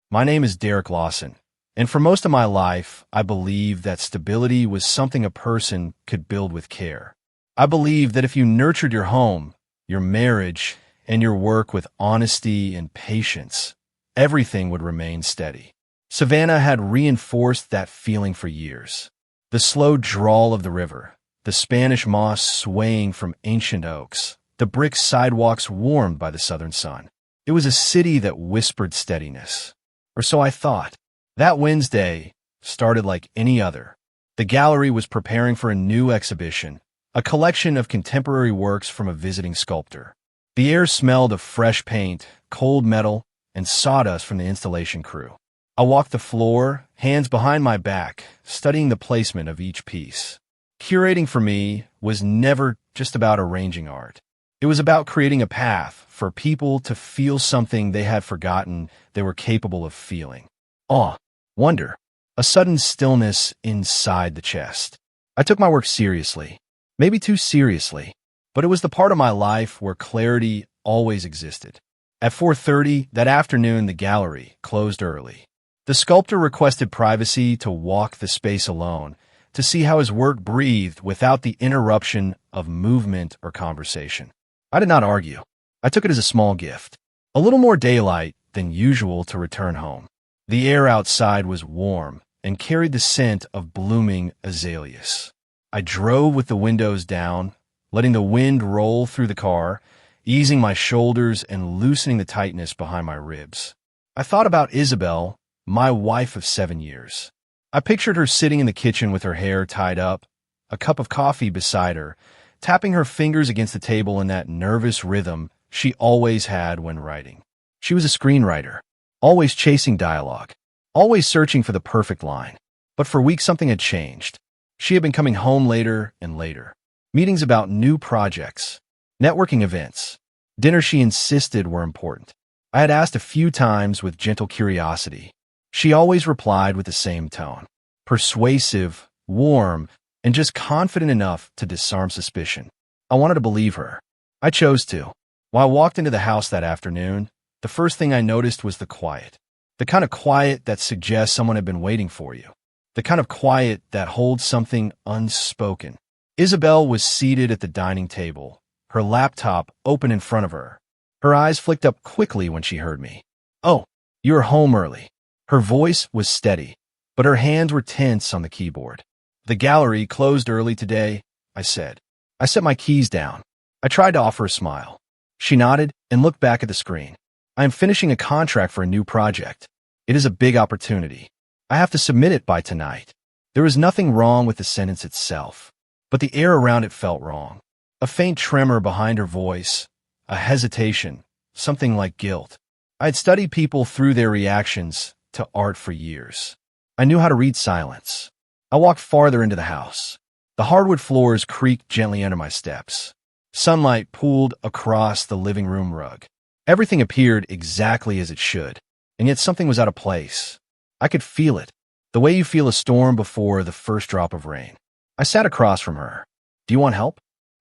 My name is Derek Lawson, and for most of my life, I believed that stability was something a person could build with care. I believed that if you nurtured your home, your marriage, and your work with honesty and patience, everything would remain steady. Savannah had reinforced that feeling for years. The slow drawl of the river, the Spanish moss swaying from ancient oaks, the brick sidewalks warmed by the southern sun. It was a city that whispered steadiness. Or so I thought. That Wednesday started like any other. The gallery was preparing for a new exhibition, a collection of contemporary works from a visiting sculptor. The air smelled of fresh paint, cold metal, and sawdust from the installation crew. I walked the floor, hands behind my back, studying the placement of each piece. Curating for me was never just about arranging art. It was about creating a path for people to feel something they had forgotten they were capable of feeling. Awe, wonder, a sudden stillness inside the chest. I took my work seriously, maybe too seriously, but it was the part of my life where clarity always existed. At 4:30 that afternoon, the gallery closed early. The sculptor requested privacy to walk the space alone, to see how his work breathed without the interruption of movement or conversation. I did not argue. I took it as a small gift, a little more daylight than usual to return home. The air outside was warm and carried the scent of blooming azaleas. I drove with the windows down, letting the wind roll through the car, easing my shoulders and loosening the tightness behind my ribs. I thought about Isabel, my wife of 7 years. I pictured her sitting in the kitchen with her hair tied up, a cup of coffee beside her, tapping her fingers against the table in that nervous rhythm she always had when writing. She was a screenwriter, always chasing dialogue, always searching for the perfect line. But for weeks something had changed. She had been coming home later and later. Meetings about new projects, networking events, dinners she insisted were important. I had asked a few times with gentle curiosity. She always replied with the same tone, persuasive, warm, and just confident enough to disarm suspicion. I wanted to believe her. I chose to. When I walked into the house that afternoon, the first thing I noticed was the quiet. The kind of quiet that suggests someone had been waiting for you. The kind of quiet that holds something unspoken. Isabel was seated at the dining table, her laptop open in front of her. Her eyes flicked up quickly when she heard me. "Oh, you're home early." Her voice was steady, but her hands were tense on the keyboard. "The gallery closed early today," I said. I set my keys down. I tried to offer a smile. She nodded and looked back at the screen. "I am finishing a contract for a new project. It is a big opportunity. I have to submit it by tonight." There was nothing wrong with the sentence itself, but the air around it felt wrong. A faint tremor behind her voice, a hesitation, something like guilt. I had studied people through their reactions to art for years. I knew how to read silence. I walked farther into the house. The hardwood floors creaked gently under my steps. Sunlight pooled across the living room rug. Everything appeared exactly as it should, and yet something was out of place. I could feel it, the way you feel a storm before the first drop of rain. I sat across from her. "Do you want help?"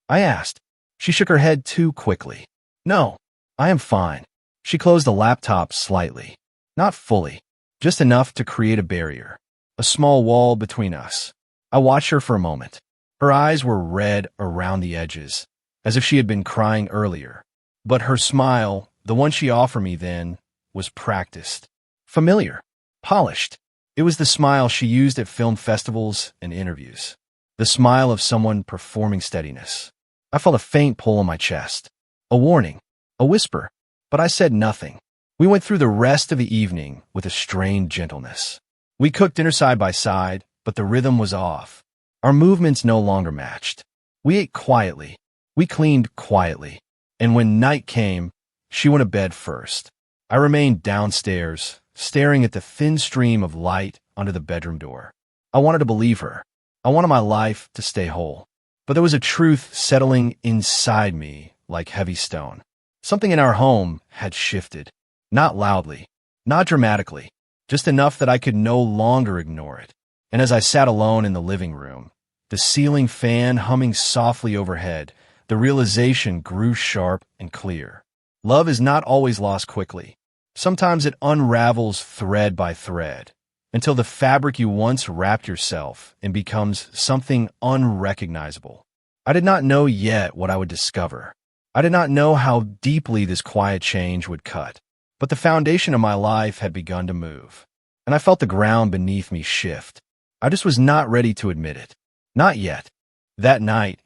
I asked. She shook her head too quickly. "No, I am fine." She closed the laptop slightly. Not fully, just enough to create a barrier. A small wall between us. I watched her for a moment. Her eyes were red around the edges, as if she had been crying earlier. But her smile, the one she offered me then, was practiced. Familiar. Polished. It was the smile she used at film festivals and interviews. The smile of someone performing steadiness. I felt a faint pull on my chest. A warning. A whisper. But I said nothing. We went through the rest of the evening with a strained gentleness. We cooked dinner side by side, but the rhythm was off. Our movements no longer matched. We ate quietly. We cleaned quietly. And when night came, she went to bed first. I remained downstairs, staring at the thin stream of light under the bedroom door. I wanted to believe her. I wanted my life to stay whole. But there was a truth settling inside me like heavy stone. Something in our home had shifted. Not loudly, not dramatically, just enough that I could no longer ignore it. And as I sat alone in the living room, the ceiling fan humming softly overhead, the realization grew sharp and clear. Love is not always lost quickly. Sometimes it unravels thread by thread, until the fabric you once wrapped yourself in becomes something unrecognizable. I did not know yet what I would discover. I did not know how deeply this quiet change would cut, but the foundation of my life had begun to move, and I felt the ground beneath me shift. I just was not ready to admit it. Not yet. That night,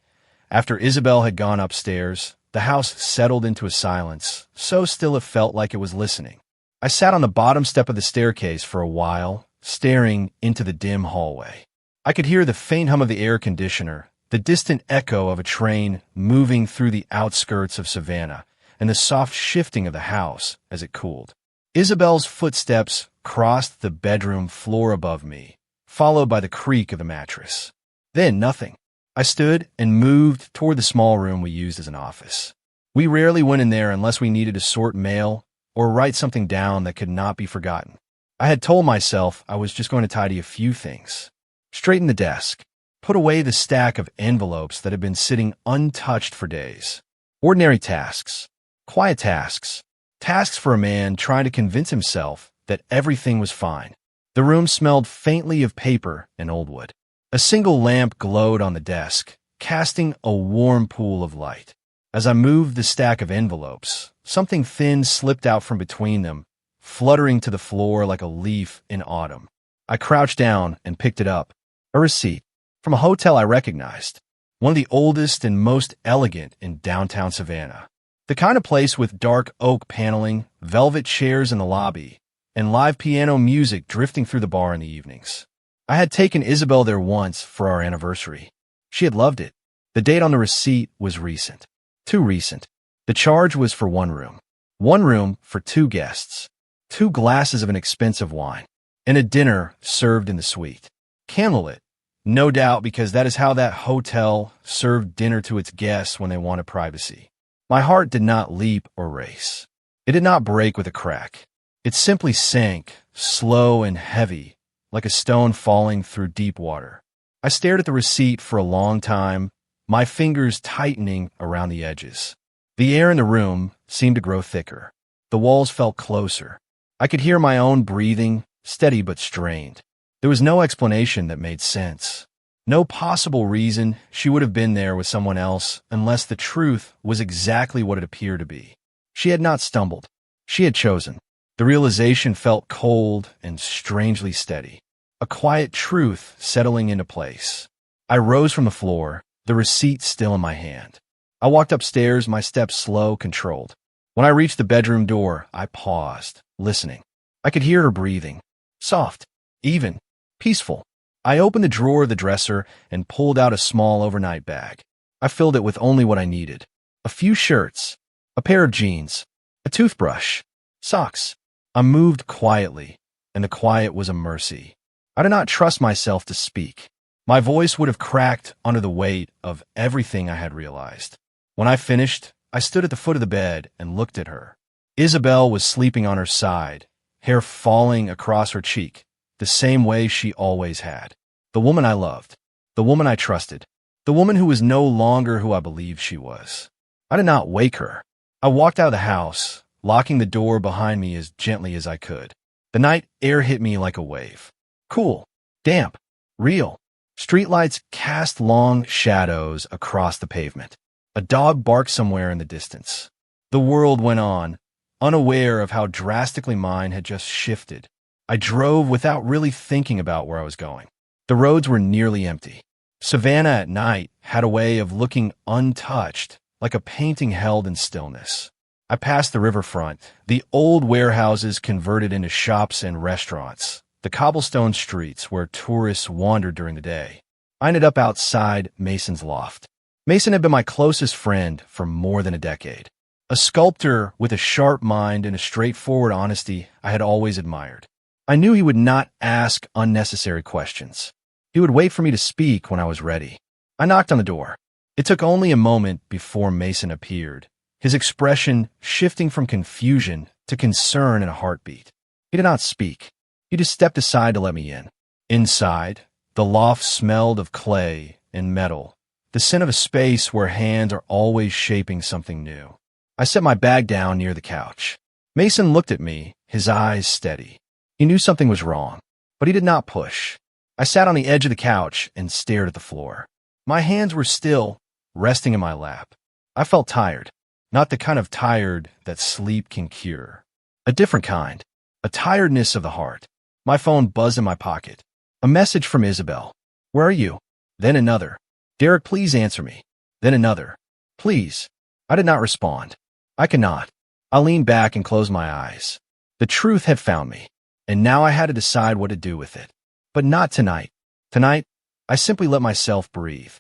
after Isabel had gone upstairs, the house settled into a silence, so still it felt like it was listening. I sat on the bottom step of the staircase for a while, staring into the dim hallway. I could hear the faint hum of the air conditioner, the distant echo of a train moving through the outskirts of Savannah, and the soft shifting of the house as it cooled. Isabel's footsteps crossed the bedroom floor above me, followed by the creak of the mattress. Then nothing. I stood and moved toward the small room we used as an office. We rarely went in there unless we needed to sort mail or write something down that could not be forgotten. I had told myself I was just going to tidy a few things. Straighten the desk. Put away the stack of envelopes that had been sitting untouched for days. Ordinary tasks. Quiet tasks. Tasks for a man trying to convince himself that everything was fine. The room smelled faintly of paper and old wood. A single lamp glowed on the desk, casting a warm pool of light. As I moved the stack of envelopes, something thin slipped out from between them, fluttering to the floor like a leaf in autumn. I crouched down and picked it up. A receipt from a hotel I recognized, one of the oldest and most elegant in downtown Savannah. The kind of place with dark oak paneling, velvet chairs in the lobby, and live piano music drifting through the bar in the evenings. I had taken Isabel there once for our anniversary. She had loved it. The date on the receipt was recent. Too recent. The charge was for one room. One room for 2 guests. 2 glasses of an expensive wine. And a dinner served in the suite. Candlelit. No doubt because that is how that hotel served dinner to its guests when they wanted privacy. My heart did not leap or race. It did not break with a crack. It simply sank, slow and heavy, like a stone falling through deep water. I stared at the receipt for a long time, my fingers tightening around the edges. The air in the room seemed to grow thicker. The walls felt closer. I could hear my own breathing, steady but strained. There was no explanation that made sense. No possible reason she would have been there with someone else unless the truth was exactly what it appeared to be. She had not stumbled. She had chosen. The realization felt cold and strangely steady. A quiet truth settling into place. I rose from the floor, the receipt still in my hand. I walked upstairs, my steps slow, controlled. When I reached the bedroom door, I paused, listening. I could hear her breathing. Soft, even, peaceful. I opened the drawer of the dresser and pulled out a small overnight bag. I filled it with only what I needed. A few shirts, a pair of jeans, a toothbrush, socks. I moved quietly, and the quiet was a mercy. I did not trust myself to speak. My voice would have cracked under the weight of everything I had realized. When I finished, I stood at the foot of the bed and looked at her. Isabel was sleeping on her side, hair falling across her cheek, the same way she always had. The woman I loved, the woman I trusted, the woman who was no longer who I believed she was. I did not wake her. I walked out of the house, locking the door behind me as gently as I could. The night air hit me like a wave. Cool, damp, real. Streetlights cast long shadows across the pavement. A dog barked somewhere in the distance. The world went on, unaware of how drastically mine had just shifted. I drove without really thinking about where I was going. The roads were nearly empty. Savannah at night had a way of looking untouched, like a painting held in stillness. I passed the riverfront, the old warehouses converted into shops and restaurants, the cobblestone streets where tourists wandered during the day. I ended up outside Mason's loft. Mason had been my closest friend for more than a decade. A sculptor with a sharp mind and a straightforward honesty I had always admired. I knew he would not ask unnecessary questions. He would wait for me to speak when I was ready. I knocked on the door. It took only a moment before Mason appeared, his expression shifting from confusion to concern in a heartbeat. He did not speak. He just stepped aside to let me in. Inside, the loft smelled of clay and metal, the scent of a space where hands are always shaping something new. I set my bag down near the couch. Mason looked at me, his eyes steady. He knew something was wrong, but he did not push. I sat on the edge of the couch and stared at the floor. My hands were still, resting in my lap. I felt tired, not the kind of tired that sleep can cure. A different kind, a tiredness of the heart. My phone buzzed in my pocket. A message from Isabel. Where are you? Then another. Derek, please answer me. Then another. Please. I did not respond. I cannot. I leaned back and closed my eyes. The truth had found me, and now I had to decide what to do with it. But not tonight. Tonight, I simply let myself breathe.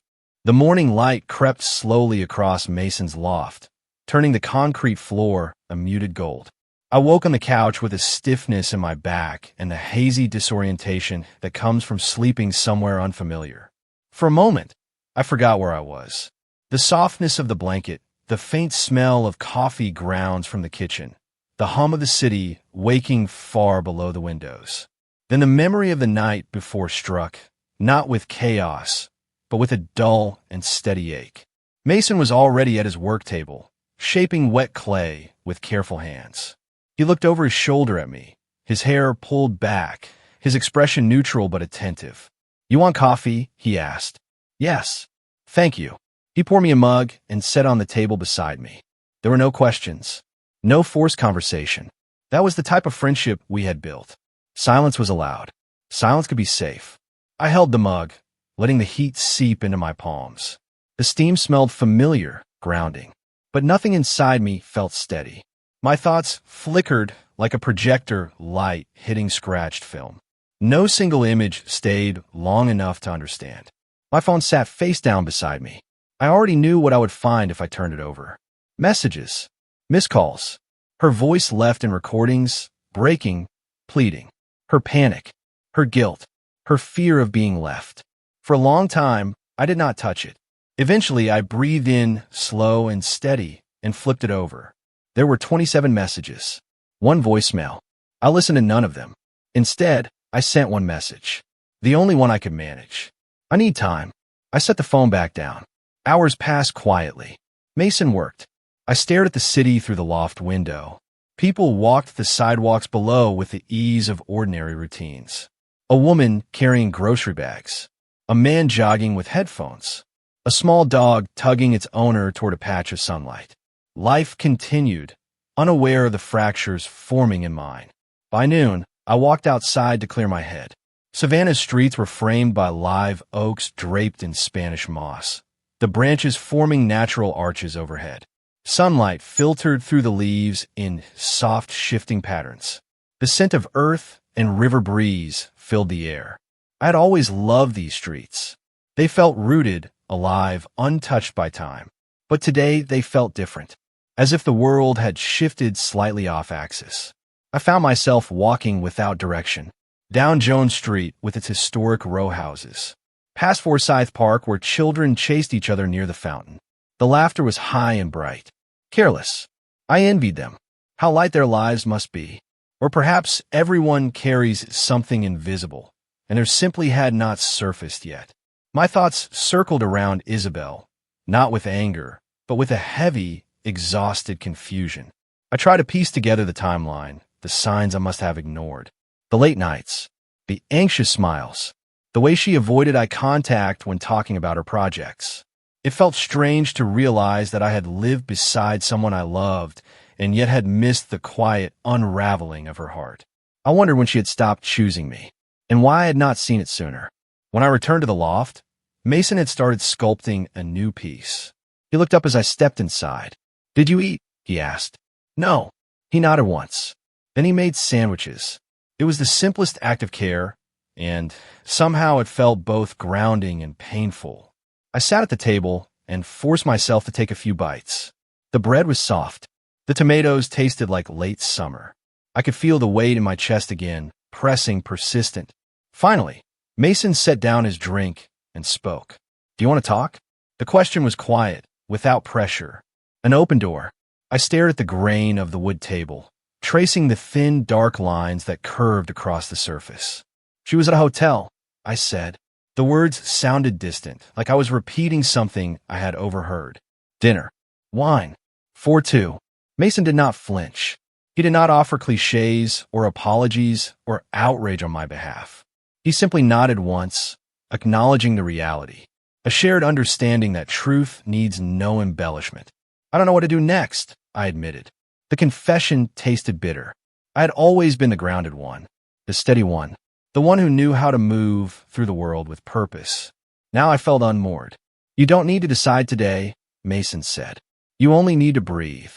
The morning light crept slowly across Mason's loft, turning the concrete floor a muted gold. I woke on the couch with a stiffness in my back and a hazy disorientation that comes from sleeping somewhere unfamiliar. For a moment, I forgot where I was. The softness of the blanket, the faint smell of coffee grounds from the kitchen, the hum of the city waking far below the windows. Then the memory of the night before struck, not with chaos, but with a dull and steady ache. Mason was already at his work table, shaping wet clay with careful hands. He looked over his shoulder at me, his hair pulled back, his expression neutral but attentive. You want coffee? He asked. Yes. Thank you. He poured me a mug and set on the table beside me. There were no questions, no forced conversation. That was the type of friendship we had built. Silence was allowed. Silence could be safe. I held the mug, letting the heat seep into my palms. The steam smelled familiar, grounding, but nothing inside me felt steady. My thoughts flickered like a projector light hitting scratched film. No single image stayed long enough to understand. My phone sat face down beside me. I already knew what I would find if I turned it over. Messages. Missed calls. Her voice left in recordings, breaking, pleading. Her panic. Her guilt. Her fear of being left. For a long time, I did not touch it. Eventually, I breathed in, slow and steady, and flipped it over. There were 27 messages. One voicemail. I listened to none of them. Instead, I sent one message. The only one I could manage. I need time. I set the phone back down. Hours passed quietly. Mason worked. I stared at the city through the loft window. People walked the sidewalks below with the ease of ordinary routines. A woman carrying grocery bags. A man jogging with headphones. A small dog tugging its owner toward a patch of sunlight. Life continued, unaware of the fractures forming in mine. By noon, I walked outside to clear my head. Savannah's streets were framed by live oaks draped in Spanish moss, the branches forming natural arches overhead. Sunlight filtered through the leaves in soft, shifting patterns. The scent of earth and river breeze filled the air. I had always loved these streets. They felt rooted, alive, untouched by time. But today they felt different, as if the world had shifted slightly off axis. I found myself walking without direction, down Jones Street with its historic row houses, past Forsyth Park where children chased each other near the fountain. The laughter was high and bright, careless. I envied them. How light their lives must be. Or perhaps everyone carries something invisible, and there simply had not surfaced yet. My thoughts circled around Isabel, not with anger, but with a heavy, exhausted confusion. I tried to piece together the timeline, the signs I must have ignored. The late nights, the anxious smiles, the way she avoided eye contact when talking about her projects. It felt strange to realize that I had lived beside someone I loved and yet had missed the quiet unraveling of her heart. I wondered when she had stopped choosing me, and why I had not seen it sooner. When I returned to the loft, Mason had started sculpting a new piece. He looked up as I stepped inside. "Did you eat?" he asked. "No." He nodded once. Then he made sandwiches. It was the simplest act of care, and somehow it felt both grounding and painful. I sat at the table and forced myself to take a few bites. The bread was soft. The tomatoes tasted like late summer. I could feel the weight in my chest again, pressing, persistent. Finally, Mason set down his drink and spoke. "Do you want to talk?" The question was quiet, without pressure. An open door. I stared at the grain of the wood table, tracing the thin, dark lines that curved across the surface. "She was at a hotel," I said. The words sounded distant, like I was repeating something I had overheard. "Dinner. Wine. 4-2. Mason did not flinch. He did not offer cliches or apologies or outrage on my behalf. He simply nodded once, acknowledging the reality, a shared understanding that truth needs no embellishment. I don't know what to do next, I admitted. The confession tasted bitter. I had always been the grounded one, the steady one, the one who knew how to move through the world with purpose. Now I felt unmoored. You don't need to decide today, Mason said. You only need to breathe.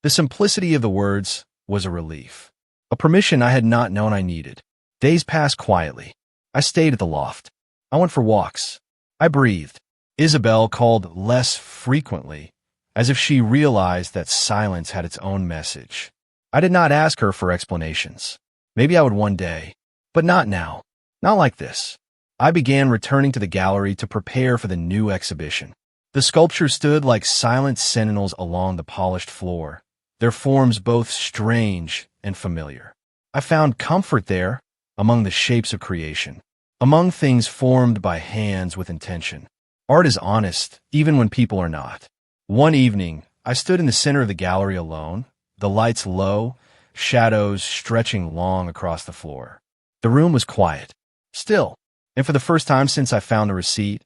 The simplicity of the words was a relief, a permission I had not known I needed. Days passed quietly. I stayed at the loft. I went for walks. I breathed. Isabel called less frequently, as if she realized that silence had its own message. I did not ask her for explanations. Maybe I would one day, but not now. Not like this. I began returning to the gallery to prepare for the new exhibition. The sculptures stood like silent sentinels along the polished floor, their forms both strange and familiar. I found comfort there, among the shapes of creation, among things formed by hands with intention. Art is honest, even when people are not. One evening, I stood in the center of the gallery alone, the lights low, shadows stretching long across the floor. The room was quiet, still, and for the first time since I found the receipt,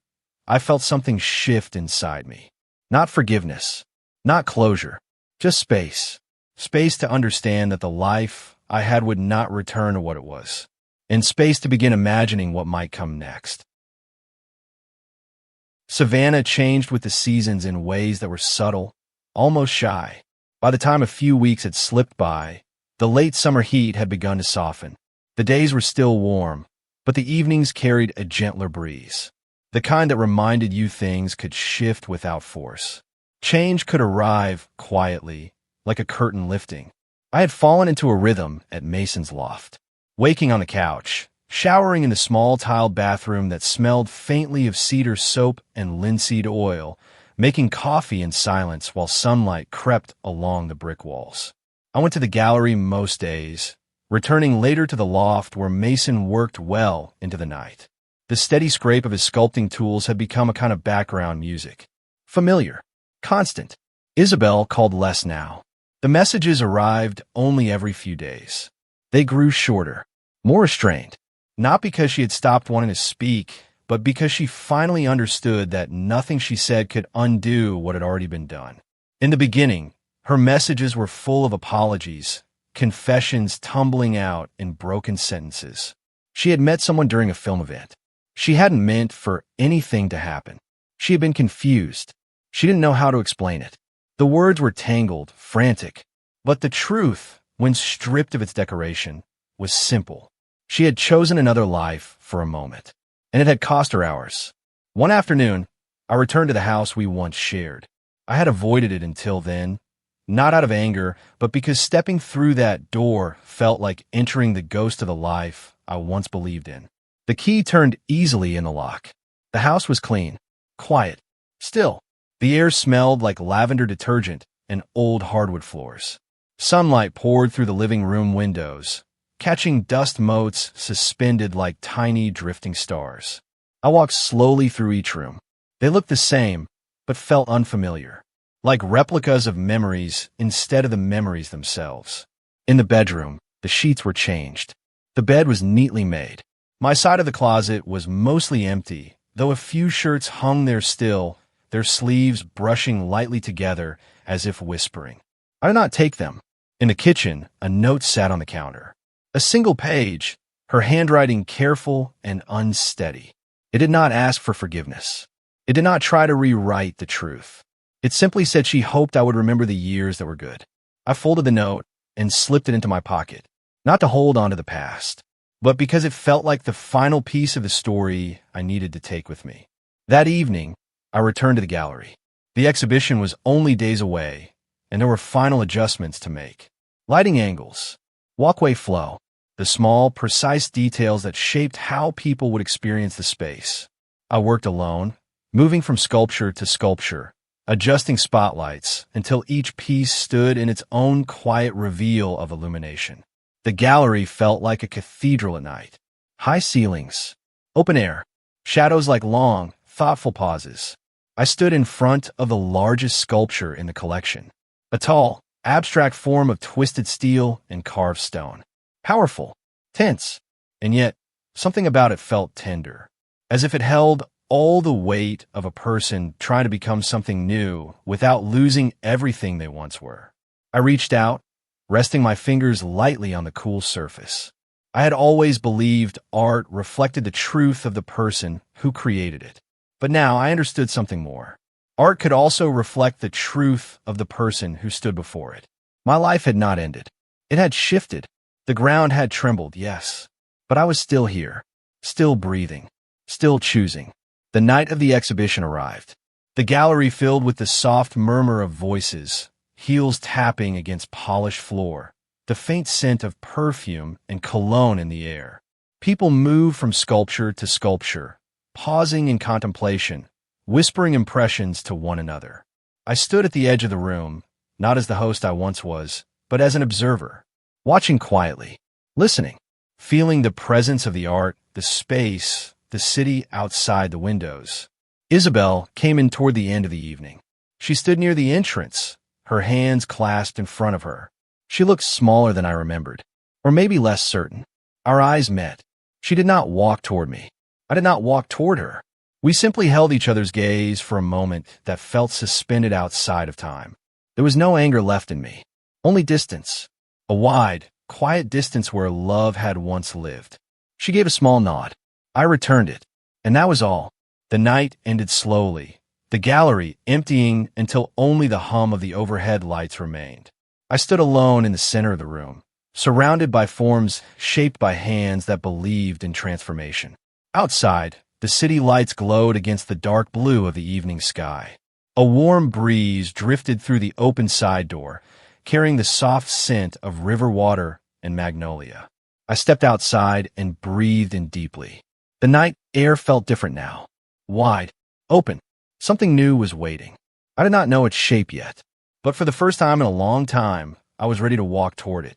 I felt something shift inside me. Not forgiveness, not closure, just space. Space to understand that the life I had would not return to what it was, and space to begin imagining what might come next. Savannah changed with the seasons in ways that were subtle, almost shy. By the time a few weeks had slipped by, the late summer heat had begun to soften. The days were still warm, but the evenings carried a gentler breeze, the kind that reminded you things could shift without force. Change could arrive quietly, like a curtain lifting. I had fallen into a rhythm at Mason's loft, waking on the couch, showering in the small tiled bathroom that smelled faintly of cedar soap and linseed oil, making coffee in silence while sunlight crept along the brick walls. I went to the gallery most days, returning later to the loft where Mason worked well into the night. The steady scrape of his sculpting tools had become a kind of background music. Familiar, constant. Isabel called less now. The messages arrived only every few days. They grew shorter, more restrained, not because she had stopped wanting to speak, but because she finally understood that nothing she said could undo what had already been done. In the beginning, her messages were full of apologies, confessions tumbling out in broken sentences. She had met someone during a film event. She hadn't meant for anything to happen. She had been confused. She didn't know how to explain it. The words were tangled, frantic, but the truth, when stripped of its decoration, was simple. She had chosen another life for a moment, and it had cost her hours. One afternoon, I returned to the house we once shared. I had avoided it until then, not out of anger, but because stepping through that door felt like entering the ghost of the life I once believed in. The key turned easily in the lock. The house was clean, quiet, still. The air smelled like lavender detergent and old hardwood floors. Sunlight poured through the living room windows, catching dust motes suspended like tiny drifting stars. I walked slowly through each room. They looked the same, but felt unfamiliar, like replicas of memories instead of the memories themselves. In the bedroom, the sheets were changed. The bed was neatly made. My side of the closet was mostly empty, though a few shirts hung there still, their sleeves brushing lightly together as if whispering. I did not take them. In the kitchen, a note sat on the counter. A single page, her handwriting careful and unsteady. It did not ask for forgiveness. It did not try to rewrite the truth. It simply said she hoped I would remember the years that were good. I folded the note and slipped it into my pocket, not to hold on to the past, but because it felt like the final piece of the story I needed to take with me. That evening, I returned to the gallery. The exhibition was only days away, and there were final adjustments to make. Lighting angles, walkway flow, the small, precise details that shaped how people would experience the space. I worked alone, moving from sculpture to sculpture, adjusting spotlights until each piece stood in its own quiet reveal of illumination. The gallery felt like a cathedral at night. High ceilings, open air, shadows like long, thoughtful pauses. I stood in front of the largest sculpture in the collection, a tall, abstract form of twisted steel and carved stone. Powerful, tense, and yet something about it felt tender, as if it held all the weight of a person trying to become something new without losing everything they once were. I reached out, resting my fingers lightly on the cool surface. I had always believed art reflected the truth of the person who created it. But now I understood something more. Art could also reflect the truth of the person who stood before it. My life had not ended. It had shifted. The ground had trembled, yes. But I was still here, still breathing, still choosing. The night of the exhibition arrived. The gallery filled with the soft murmur of voices, heels tapping against polished floor, the faint scent of perfume and cologne in the air. People moved from sculpture to sculpture, pausing in contemplation, whispering impressions to one another. I stood at the edge of the room, not as the host I once was, but as an observer, watching quietly, listening, feeling the presence of the art, the space, the city outside the windows. Isabel came in toward the end of the evening. She stood near the entrance, her hands clasped in front of her. She looked smaller than I remembered, or maybe less certain. Our eyes met. She did not walk toward me. I did not walk toward her. We simply held each other's gaze for a moment that felt suspended outside of time. There was no anger left in me, only distance, a wide, quiet distance where love had once lived. She gave a small nod. I returned it, and that was all. The night ended slowly, the gallery emptying until only the hum of the overhead lights remained. I stood alone in the center of the room, surrounded by forms shaped by hands that believed in transformation. Outside, the city lights glowed against the dark blue of the evening sky. A warm breeze drifted through the open side door, carrying the soft scent of river water and magnolia. I stepped outside and breathed in deeply. The night air felt different now. Wide, open. Something new was waiting. I did not know its shape yet, but for the first time in a long time, I was ready to walk toward it.